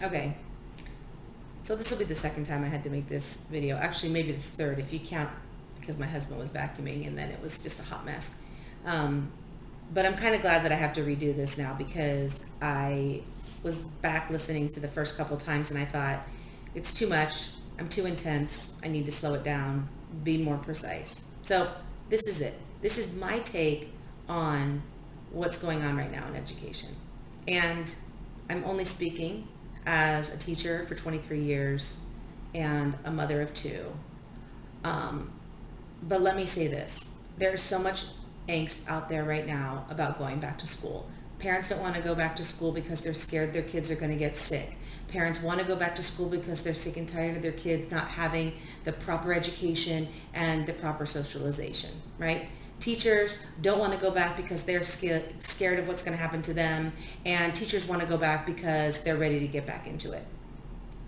Okay, so this will be the second time I had to make this video. Actually, maybe the third if you count, because my husband was vacuuming and then it was just a hot mess. But I'm kind of glad that I have to redo this now, because I was back listening to the first couple times and I thought, it's too much. I'm too intense. I need to slow it down, be more precise. So this is it. This is my take on what's going on right now in education. And I'm only speaking as a teacher for 23 years and a mother of two. But let me say this. There's so much angst out there right now about going back to school. Parents don't want to go back to school because they're scared their kids are going to get sick. Parents want to go back to school because they're sick and tired of their kids not having the proper education and the proper socialization, right? Teachers don't want to go back because they're scared of what's going to happen to them, and teachers want to go back because they're ready to get back into it.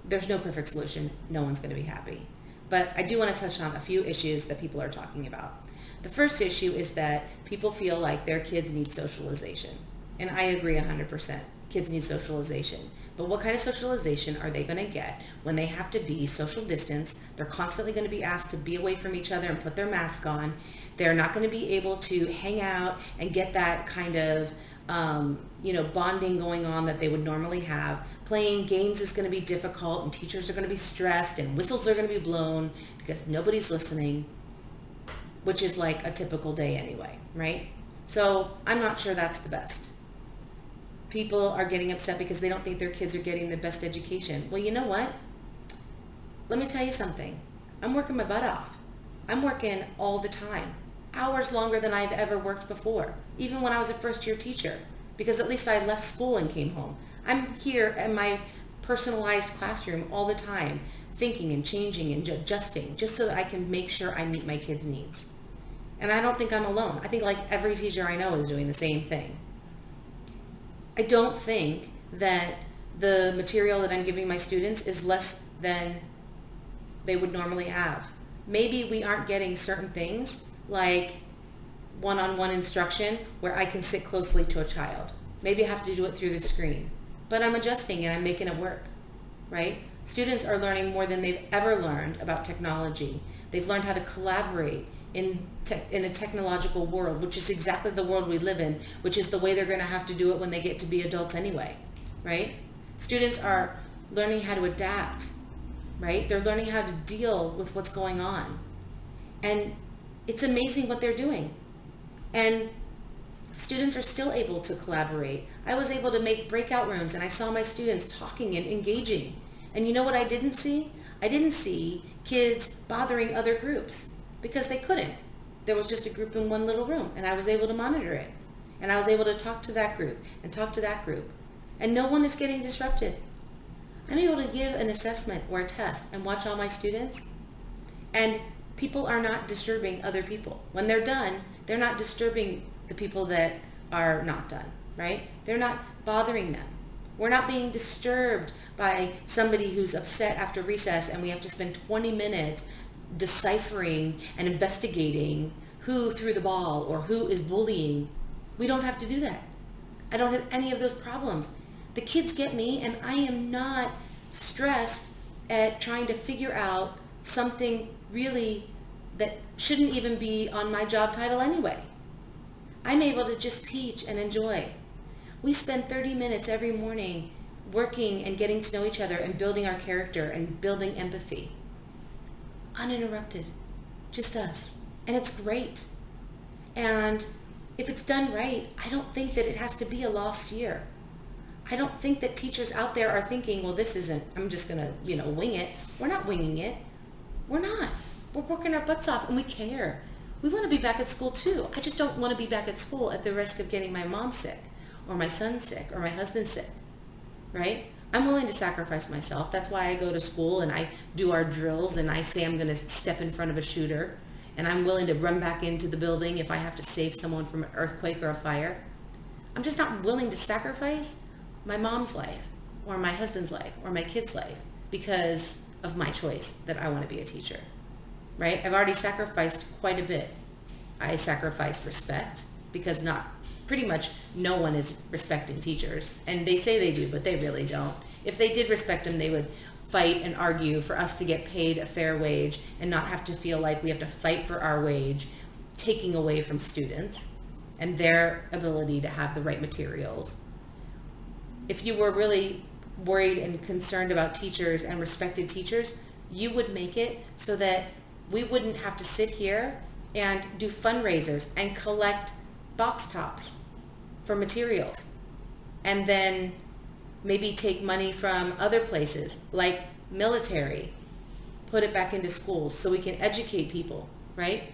There's no perfect solution. No one's going to be happy. But I do want to touch on a few issues that people are talking about. The first issue is that people feel like their kids need socialization. And I agree 100%. Kids need socialization. But what kind of socialization are they going to get when they have to be social distance? They're constantly going to be asked to be away from each other and put their mask on. They're not going to be able to hang out and get that kind of bonding going on that they would normally have. Playing games is going to be difficult, and teachers are going to be stressed, and whistles are going to be blown because nobody's listening, which is like a typical day anyway, right? So I'm not sure that's the best. People are getting upset because they don't think their kids are getting the best education. Well, you know what? Let me tell you something. I'm working my butt off. I'm working all the time. Hours longer than I've ever worked before, even when I was a first-year teacher, because at least I left school and came home. I'm here in my personalized classroom all the time, thinking and changing and adjusting, just so that I can make sure I meet my kids' needs. And I don't think I'm alone. I think like every teacher I know is doing the same thing. I don't think that the material that I'm giving my students is less than they would normally have. Maybe we aren't getting certain things like one-on-one instruction where I can sit closely to a child. Maybe I have to do it through the screen. But I'm adjusting and I'm making it work, right? Students are learning more than they've ever learned about technology. They've learned how to collaborate in a technological world, which is exactly the world we live in, which is the way they're going to have to do it when they get to be adults anyway, right? Students are learning how to adapt, right? They're learning how to deal with what's going on. And it's amazing what they're doing. And students are still able to collaborate. I was able to make breakout rooms, and I saw my students talking and engaging. And you know what I didn't see? I didn't see kids bothering other groups because they couldn't. There was just a group in one little room, and I was able to monitor it. And I was able to talk to that group and talk to that group. And no one is getting disrupted. I'm able to give an assessment or a test and watch all my students, and people are not disturbing other people. When they're done, they're not disturbing the people that are not done, right? They're not bothering them. We're not being disturbed by somebody who's upset after recess and we have to spend 20 minutes deciphering and investigating who threw the ball or who is bullying. We don't have to do that. I don't have any of those problems. The kids get me, and I am not stressed at trying to figure out something really that shouldn't even be on my job title anyway. I'm able to just teach and enjoy. We spend 30 minutes every morning working and getting to know each other and building our character and building empathy. Uninterrupted. Just us. And it's great. And if it's done right, I don't think that it has to be a lost year. I don't think that teachers out there are thinking, well, this isn't, I'm just going to, wing it. We're not winging it. We're not. We're working our butts off, and we care. We want to be back at school too. I just don't want to be back at school at the risk of getting my mom sick or my son sick or my husband sick, right? I'm willing to sacrifice myself. That's why I go to school and I do our drills and I say I'm going to step in front of a shooter, and I'm willing to run back into the building if I have to save someone from an earthquake or a fire. I'm just not willing to sacrifice my mom's life or my husband's life or my kid's life because of my choice that I want to be a teacher, right? I've already sacrificed quite a bit. I sacrificed respect because not pretty much no one is respecting teachers. And they say they do, but they really don't. If they did respect them, they would fight and argue for us to get paid a fair wage and not have to feel like we have to fight for our wage, taking away from students and their ability to have the right materials. If you were really worried and concerned about teachers and respected teachers, you would make it so that we wouldn't have to sit here and do fundraisers and collect box tops for materials, and then maybe take money from other places like military, put it back into schools so we can educate people, right?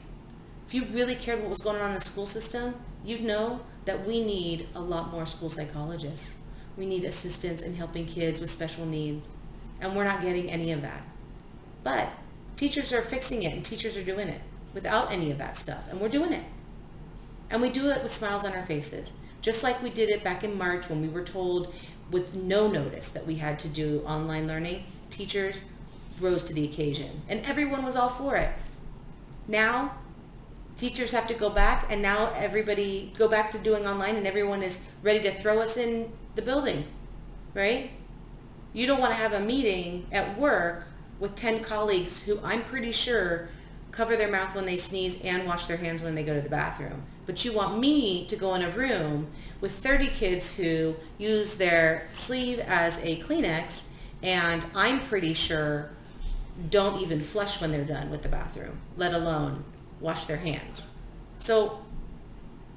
If you really cared what was going on in the school system, you'd know that we need a lot more school psychologists. We need assistance in helping kids with special needs, and we're not getting any of that. But teachers are fixing it, and teachers are doing it without any of that stuff, and we're doing it. And we do it with smiles on our faces, just like we did it back in March when we were told with no notice that we had to do online learning. Teachers rose to the occasion, and everyone was all for it. Now, teachers have to go back, and now everybody go back to doing online, and everyone is ready to throw us in the building, right? You don't want to have a meeting at work with 10 colleagues who I'm pretty sure cover their mouth when they sneeze and wash their hands when they go to the bathroom. But you want me to go in a room with 30 kids who use their sleeve as a Kleenex, and I'm pretty sure don't even flush when they're done with the bathroom, let alone wash their hands. So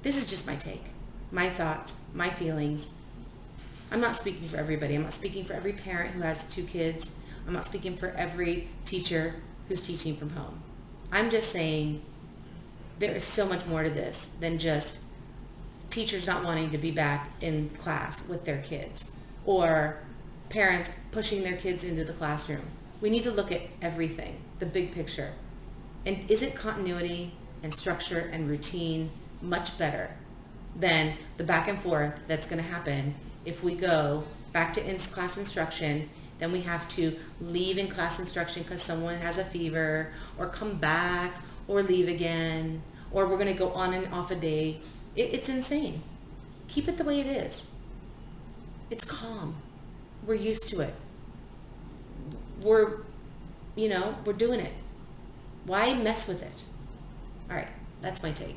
this is just my take, my thoughts, my feelings. I'm not speaking for everybody. I'm not speaking for every parent who has 2 kids. I'm not speaking for every teacher who's teaching from home. I'm just saying there is so much more to this than just teachers not wanting to be back in class with their kids or parents pushing their kids into the classroom. We need to look at everything, the big picture. And isn't continuity and structure and routine much better than the back and forth that's going to happen if we go back to class instruction? Then we have to leave in class instruction because someone has a fever, or come back, or leave again, or we're going to go on and off a day. It's insane. Keep it the way it is. It's calm. We're used to it. We're doing it. Why mess with it? All right, that's my take.